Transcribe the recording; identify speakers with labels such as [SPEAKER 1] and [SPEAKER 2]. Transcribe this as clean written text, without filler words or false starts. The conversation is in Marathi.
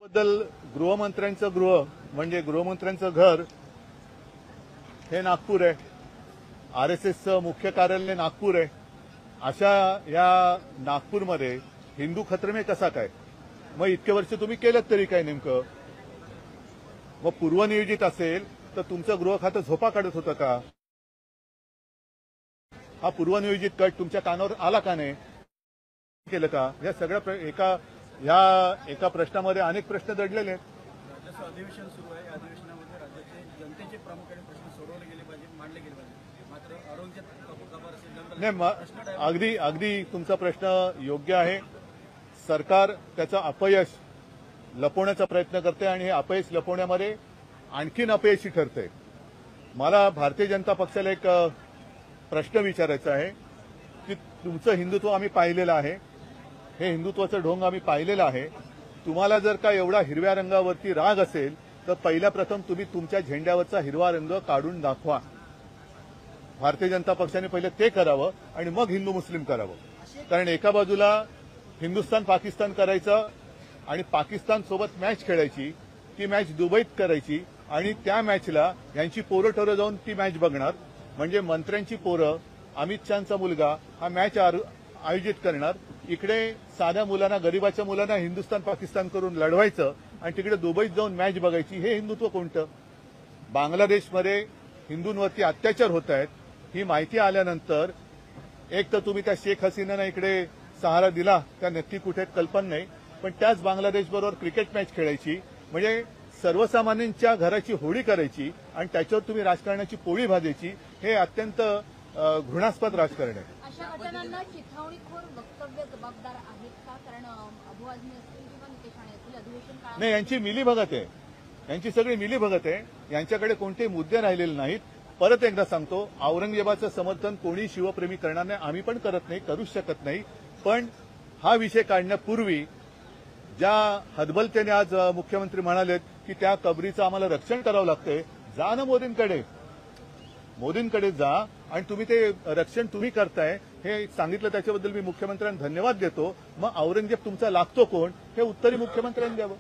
[SPEAKER 1] बद्दल गृहमंत्र्यांचं गृह म्हणजे गृहमंत्र्यांचं घर हे नागपूर आहे. आरएसएसचं मुख्य कार्यालय नागपूर आहे. अशा या नागपूरमध्ये हिंदू खत्रमे कसा काय? मग इतके वर्ष तुम्ही केलं तरी काय नेमकं? मग पूर्वनियोजित असेल तर तुमचं गृह खातं झोपा काढत होतं का? हा पूर्वनियोजित कट तुमच्या कानावर आला का नाही? केलं का? या सगळ्या एका प्रश्नामध्ये अनेक प्रश्न दडलेले आहेत.
[SPEAKER 2] जसं अधिवेशन सुरू आहे, अधिवेशनामध्ये राज्याचे जनतेचे प्रामुख्याने प्रश्न सोडवले गेले पाहिजे, मांडले गेले पाहिजे. मात्र
[SPEAKER 1] नाही, अगदी तुमचा प्रश्न योग्य आहे. सरकार त्याचं अपयश लपवण्याचा प्रयत्न करते आणि हे अपयश लपवण्यामध्ये आणखीन अपयशी ठरते. मला भारतीय जनता पक्षाला एक प्रश्न विचारायचा आहे की तुमचं हिंदुत्व आम्ही पाहिलेलं आहे, हे हिंदुत्वाचं ढोंग आम्ही पाहिलेलं आहे. तुम्हाला जर का एवढा हिरव्या रंगावरती राग असेल तर पहिल्या प्रथम तुम्ही तुमच्या झेंड्यावरचा हिरवा रंग काढून दाखवा. भारतीय जनता पक्षाने पहिले ते करावं आणि मग हिंदू मुस्लिम करावं. कारण एका बाजूला हिंदुस्थान पाकिस्तान करायचं आणि पाकिस्तान सोबत मॅच खेळायची, ती मॅच दुबईत करायची आणि त्या मॅचला यांची पोरं टोरं जाऊन ती मॅच बघणार. म्हणजे मंत्र्यांची पोरं, अमित शहाचा मुलगा हा मॅच आयोजित करणार. इकडे साध्या मुलांना, गरीबाच्या मुलांना हिंदुस्थान पाकिस्तान करून लढवायचं आणि तिकडे दुबईत जाऊन मॅच बघायची. हे हिंदुत्व कोणतं? बांगलादेशमध्ये हिंदूंवरती अत्याचार होत आहेत ही माहिती आल्यानंतर एक तर तुम्ही त्या शेख हसीनानं इकडे सहारा दिला, त्या नक्की कुठे कल्पना नाही, पण त्याच बांगलादेशबरोबर क्रिकेट मॅच खेळायची. म्हणजे सर्वसामान्यांच्या घराची होळी करायची आणि त्याच्यावर तुम्ही राजकारणाची पोळी भाजायची. हे अत्यंत घृणास्पद राजकारण आहे.
[SPEAKER 3] अशा घटनांना चिथावणीखोर वक्तव्य जबाबदार आहेत का? कारण अबू आझमी असतील किंवा नितेश राणे असतील अधिवेशन
[SPEAKER 1] नाही, यांची मिलीभगत आहे, यांची सगळी मिलीभगत आहे. यांच्याकडे कोणते मुद्दे राहिलेले नाहीत. परत एकदा सांगतो, औरंगजेबाचं समर्थन कोणी शिवप्रेमी करणार नाही, आम्ही पण करत नाही, करूच शकत नाही. पण हा विषय काढण्यापूर्वी ज्या हतबलतेने आज मुख्यमंत्री म्हणालेत की त्या कबरीचं आम्हाला रक्षण करावं लागतंय, जा ना मोदींकडे जा आणि तुम्ही ते रक्षण तुम्ही करताय हे सांगितलं, त्याच्याबद्दल मी मुख्यमंत्र्यांना धन्यवाद देतो. मग औरंगजेब तुमचा लागतो कोण हे उत्तरही मुख्यमंत्र्यांनी द्यावं.